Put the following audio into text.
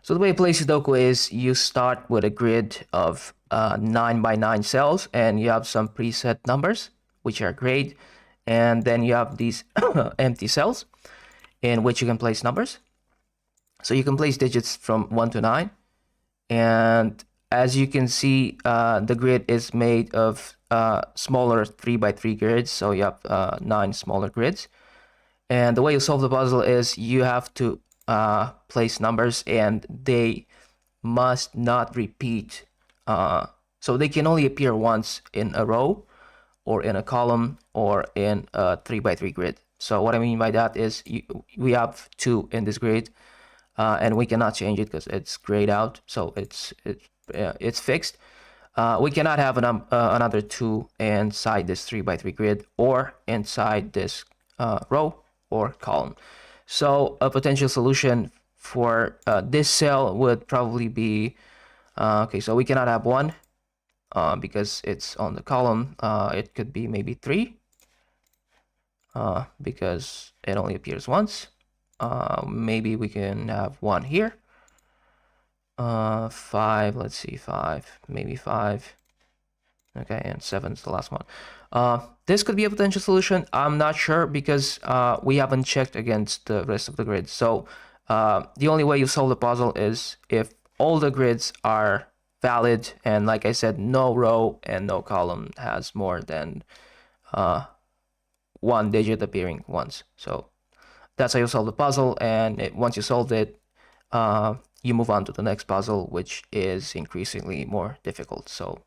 So the way you play Sudoku is you start with a grid of 9 by 9 cells, and you have some preset numbers, which are great. And then you have these empty cells in which you can place numbers. So you can place digits from 1 to 9. And as you can see, the grid is made of smaller 3 by 3 grids. So you have 9 smaller grids. And the way you solve the puzzle is you have to place numbers, and they must not repeat. So they can only appear once in a row, or in a column, or in a 3 by 3 grid. So what I mean by that is we have 2 in this grid, and we cannot change it because it's grayed out. So it's fixed. We cannot have another 2 inside this 3 by 3 grid, or inside this row or column. So a potential solution for this cell would probably be, okay, so we cannot have 1 because it's on the column. It could be maybe 3 because it only appears once. Maybe we can have 1 here. 5, let's see, 5, maybe 5. Okay, and 7 is the last one. This could be a potential solution. I'm not sure because we haven't checked against the rest of the grids. So the only way you solve the puzzle is if all the grids are valid, and like I said, no row and no column has more than 1 digit appearing once. So that's how you solve the puzzle, and once you solved it, you move on to the next puzzle, which is increasingly more difficult. So